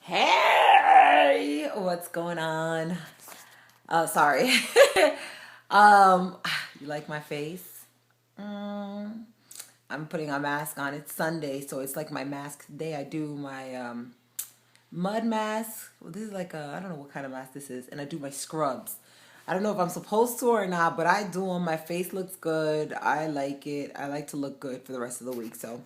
Hey, what's going on? Sorry. um, you like my face? Mm, I'm putting a mask on. It's Sunday, so it's like my mask day. I do my mud mask. Well, this is like I don't know what kind of mask this is, and I do my scrubs. I don't know if I'm supposed to or not, but I do them. My face looks good. I like it. I like to look good for the rest of the week, so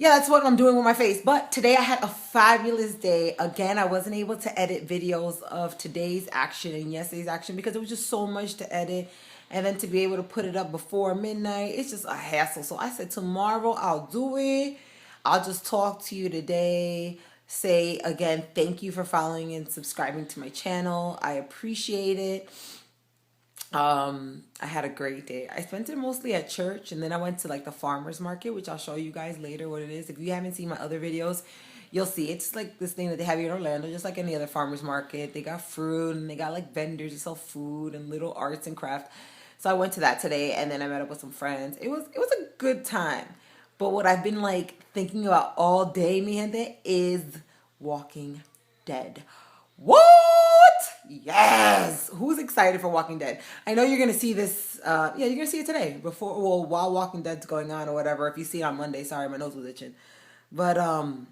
yeah, that's what I'm doing with my face. But today I had a fabulous day. Again, I wasn't able to edit videos of today's action and yesterday's action because it was just so much to edit. And then to be able to put it up before midnight, it's just a hassle. So I said tomorrow I'll do it. I'll just talk to you today. Say again, thank you for following and subscribing to my channel. I appreciate it. I had a great day. I spent it mostly at church, and then I went to like the farmers market, which I'll show you guys later what it is. If you haven't seen my other videos, you'll see it's like this thing that they have here in Orlando, just like any other farmers market. They got fruit and they got like vendors that sell food and little arts and craft. So I went to that today, and then I met up with some friends. It was a good time. But what I've been like thinking about all day, mi gente, is Walking Dead. What? Yes. Who's excited for Walking Dead? I know you're gonna see this. Yeah, you're gonna see it today before, well, while Walking Dead's going on or whatever. If you see it on Monday, sorry, my nose was itching. But oh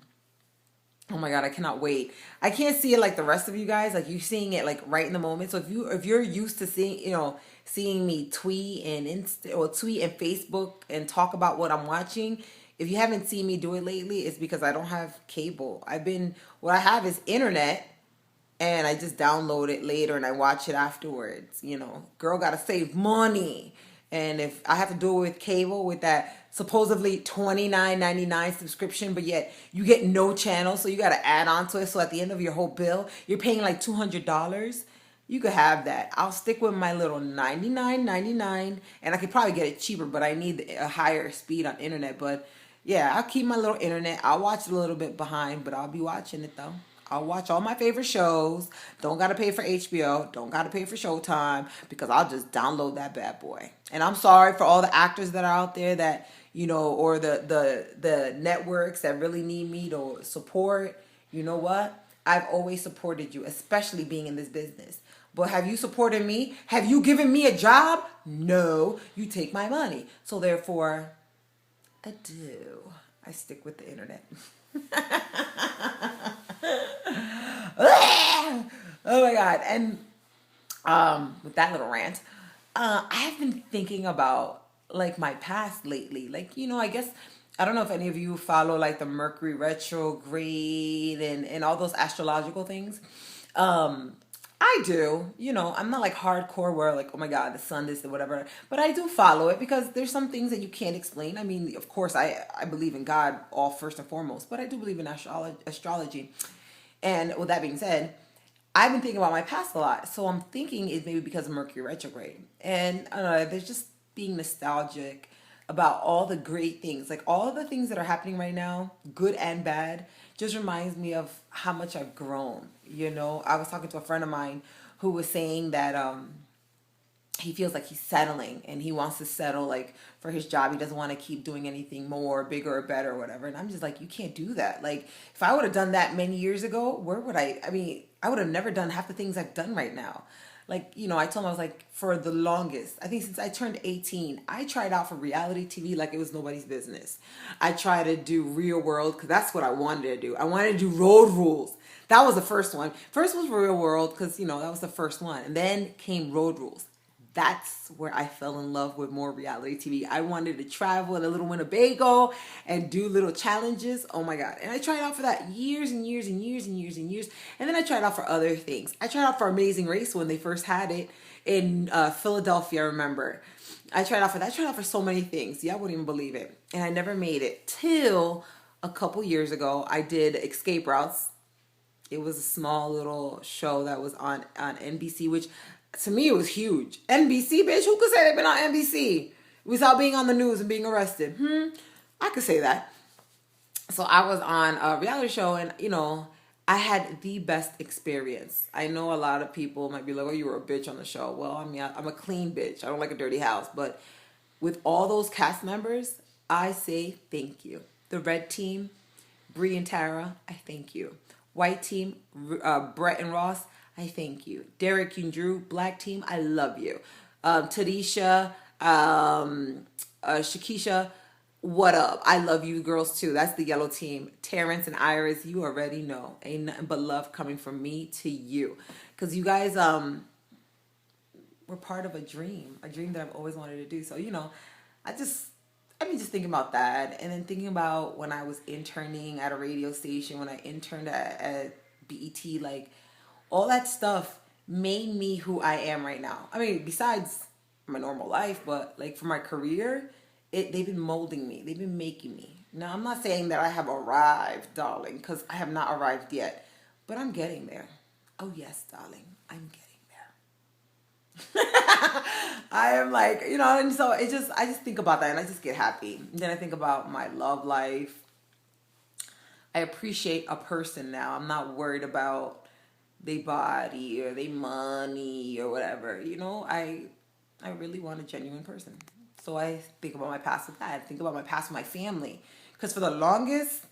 my god, I cannot wait. I can't see it like the rest of you guys. Like you're seeing it like right in the moment. So if you're used to seeing seeing me tweet and tweet and Facebook and talk about what I'm watching. If you haven't seen me do it lately, it's because I don't have cable. What I have is internet, and I just download it later and I watch it afterwards. Girl gotta save money. And if I have to do it with cable with that supposedly $29.99 subscription, but yet you get no channel, so you gotta add on to it. So at the end of your whole bill, you're paying like $200. You could have that. I'll stick with my little $99.99, and I could probably get it cheaper, but I need a higher speed on internet. But yeah, I'll keep my little internet. I'll watch it a little bit behind, but I'll be watching it though. I'll watch all my favorite shows. Don't gotta pay for HBO. Don't gotta pay for Showtime because I'll just download that bad boy. And I'm sorry for all the actors that are out there that or the networks that really need me to support. You know what? I've always supported you, especially being in this business. But have you supported me? Have you given me a job? No. You take my money. So therefore, I do. I stick with the internet. Oh my god. And with that little rant, I've been thinking about like my past lately. Like, I guess I don't know if any of you follow like the Mercury retrograde and all those astrological things. Um I do. I'm not like hardcore where like, oh my God, the sun, this, and whatever. But I do follow it because there's some things that you can't explain. I mean, of course, I believe in God all first and foremost, but I do believe in astrology. And with that being said, I've been thinking about my past a lot. So I'm thinking it's maybe because of Mercury retrograde. And I don't know, there's just being nostalgic about all the great things, like all the things that are happening right now, good and bad, just reminds me of how much I've grown. I was talking to a friend of mine who was saying that he feels like he's settling and he wants to settle like for his job. He doesn't want to keep doing anything more, bigger or better or whatever. And I'm just like, you can't do that. Like if I would have done that many years ago, where would I mean, I would have never done half the things I've done right now. Like, I told him I was like, for the longest, I think since I turned 18, I tried out for reality TV like it was nobody's business. I tried to do real world because that's what I wanted to do. I wanted to do road rules. That was the first one. First was real world because, that was the first one. And then came road rules. That's where I fell in love with more reality TV. I wanted to travel in a little Winnebago and do little challenges. Oh my God. And I tried out for that years and years and years and years and years. And then I tried out for other things. I tried out for Amazing Race when they first had it in Philadelphia, I remember. I tried out for that. I tried out for so many things. Yeah, I wouldn't even believe it. And I never made it till a couple years ago. I did Escape Routes. It was a small little show that was on NBC, which to me it was huge. NBC, bitch, who could say they've been on NBC without being on the news and being arrested? I could say that. So I was on a reality show, and I had the best experience. I know a lot of people might be like, oh, you were a bitch on the show. Well, I mean, I'm a clean bitch. I don't like a dirty house. But with all those cast members, I say thank you. The red team, Bree and Tara, I thank you. White team, Brett and Ross, I thank you. Derek and Drew, black team, I love you. Tadisha, Shakisha, what up? I love you girls too. That's the yellow team. Terrence and Iris, you already know. Ain't nothing but love coming from me to you. Because you guys were part of a dream that I've always wanted to do. So, I've been just thinking about that. And then thinking about when I was interning at a radio station, when I interned at BET, like all that stuff made me who I am right now. I mean, besides my normal life, but like for my career, they've been molding me. They've been making me. Now, I'm not saying that I have arrived, darling, because I have not arrived yet, but I'm getting there. Oh yes, darling, I'm getting there. I am like, and so I just think about that and I just get happy. And then I think about my love life. I appreciate a person now. I'm not worried about their body or their money or whatever. I really want a genuine person. So I think about my past with that. I think about my past with my family. Because for the longest,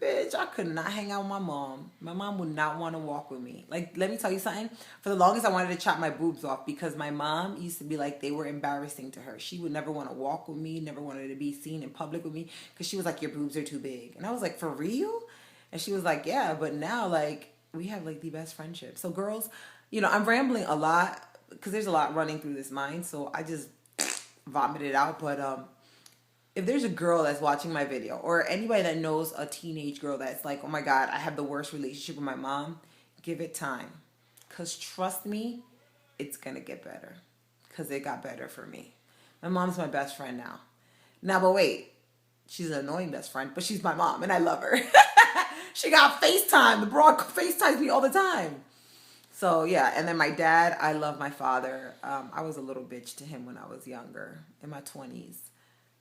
bitch, I could not hang out with my mom. My mom would not want to walk with me. Like, let me tell you something. For the longest, I wanted to chop my boobs off because my mom used to be like, they were embarrassing to her. She would never want to walk with me, never wanted to be seen in public with me because she was like, your boobs are too big. And I was like, for real? And she was like, yeah, but now, like, we have, like, the best friendship. So, girls, I'm rambling a lot because there's a lot running through this mind. So, I just vomited out. But, if there's a girl that's watching my video or anybody that knows a teenage girl that's like, oh my God, I have the worst relationship with my mom, give it time. Because trust me, it's going to get better. Because it got better for me. My mom's my best friend now. Now, but wait, she's an annoying best friend, but she's my mom and I love her. She got FaceTime. The broad FaceTimes me all the time. So, yeah. And then my dad, I love my father. I was a little bitch to him when I was younger, in my 20s.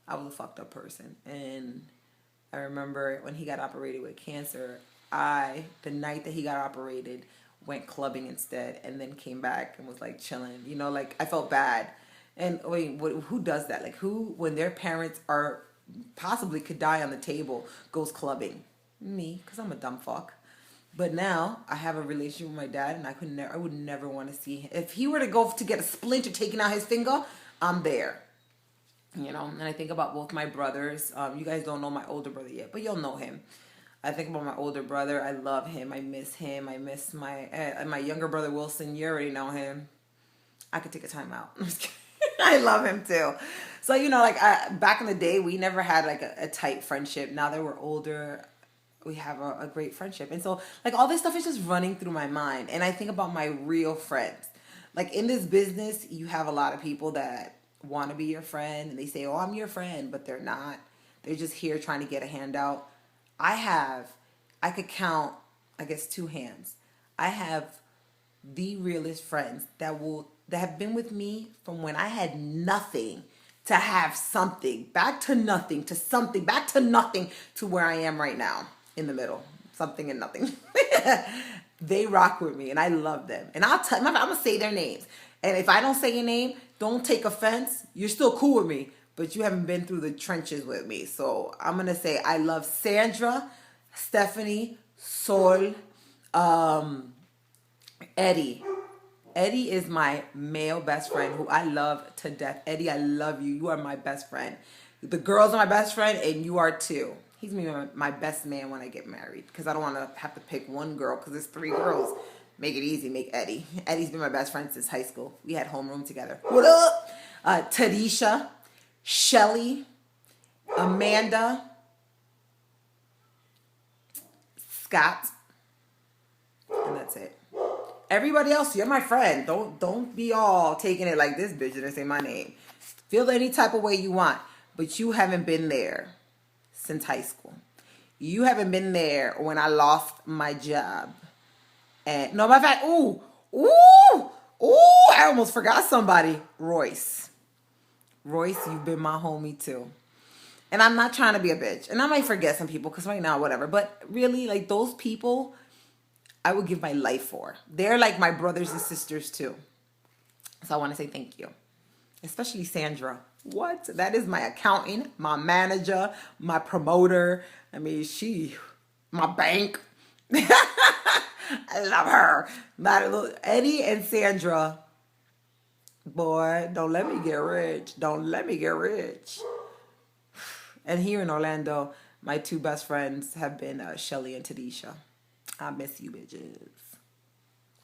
I was a fucked up person. And I remember when he got operated with cancer, the night that he got operated, went clubbing instead and then came back and was like chilling. Like I felt bad. And wait, who does that? Like who, when their parents are possibly could die on the table, goes clubbing? Me, because I'm a dumb fuck. But now I have a relationship with my dad and I would never want to see him. If he were to go to get a splinter taken out his finger, I'm there. And I think about both my brothers. You guys don't know my older brother yet, but you'll know him. I think about my older brother. I love him. I miss him. I miss my younger brother, Wilson. You already know him. I could take a time out. I love him too. So, back in the day, we never had like a tight friendship. Now that we're older, we have a great friendship. And so, like, all this stuff is just running through my mind. And I think about my real friends. Like, in this business, you have a lot of people that want to be your friend and they say, oh, I'm your friend, but they're not. They're just here trying to get a handout. I could count, I guess, 2 hands. I have the realest friends that have been with me from when I had nothing to have something, back to nothing to something, back to nothing to where I am right now, in the middle, something and nothing. They rock with me and I love them. And I'm gonna say their names. And if I don't say your name, don't take offense. You're still cool with me, but you haven't been through the trenches with me. So I'm going to say I love Sandra, Stephanie, Sol, Eddie. Eddie is my male best friend who I love to death. Eddie, I love you. You are my best friend. The girls are my best friend and you are too. He's going to be my best man when I get married because I don't want to have to pick one girl because there's 3 girls. Make it easy. Make Eddie. Eddie's been my best friend since high school. We had homeroom together. What up? Tadisha, Shelly, Amanda, Scott, and that's it. Everybody else, you're my friend. Don't be all taking it like this bitch didn't say my name. Feel any type of way you want, but you haven't been there since high school. You haven't been there when I lost my job. And no, matter of fact, I almost forgot somebody. Royce, you've been my homie too. And I'm not trying to be a bitch. And I might forget some people because right now, whatever. But really, like those people, I would give my life for. They're like my brothers and sisters too. So I want to say thank you. Especially Sandra. What? That is my accountant, my manager, my promoter. I mean, she my bank. I love her. Eddie and Sandra. Boy, don't let me get rich. Don't let me get rich. And here in Orlando, my two best friends have been Shelly and Tadisha. I miss you, bitches.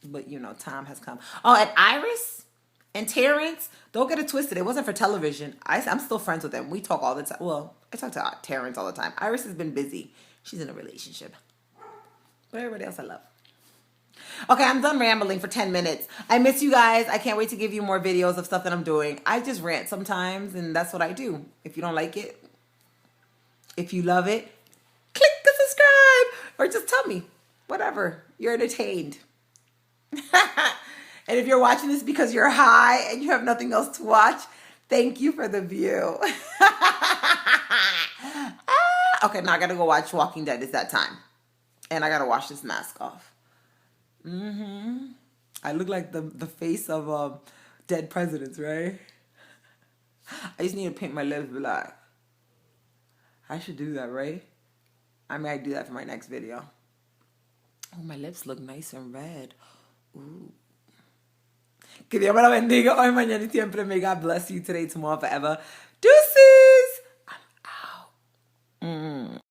But, you know, time has come. Oh, and Iris and Terrence, don't get it twisted. It wasn't for television. I'm still friends with them. We talk all the time. Well, I talk to Terrence all the time. Iris has been busy. She's in a relationship. But everybody else I love. Okay, I'm done rambling for 10 minutes. I miss you guys. I can't wait to give you more videos of stuff that I'm doing. I just rant sometimes, and that's what I do. If you don't like it, if you love it, click the subscribe. Or just tell me. Whatever. You're entertained. And if you're watching this because you're high and you have nothing else to watch, thank you for the view. Okay, now I gotta go watch Walking Dead. It's that time. And I gotta wash this mask off. I look like the face of dead presidents, right? I just need to paint my lips black. I should do that, right? I might do that for my next video. Oh, my lips look nice and red. Ooh. Que Dios me lo bendiga hoy, mañana y siempre. May God bless you today, tomorrow, forever.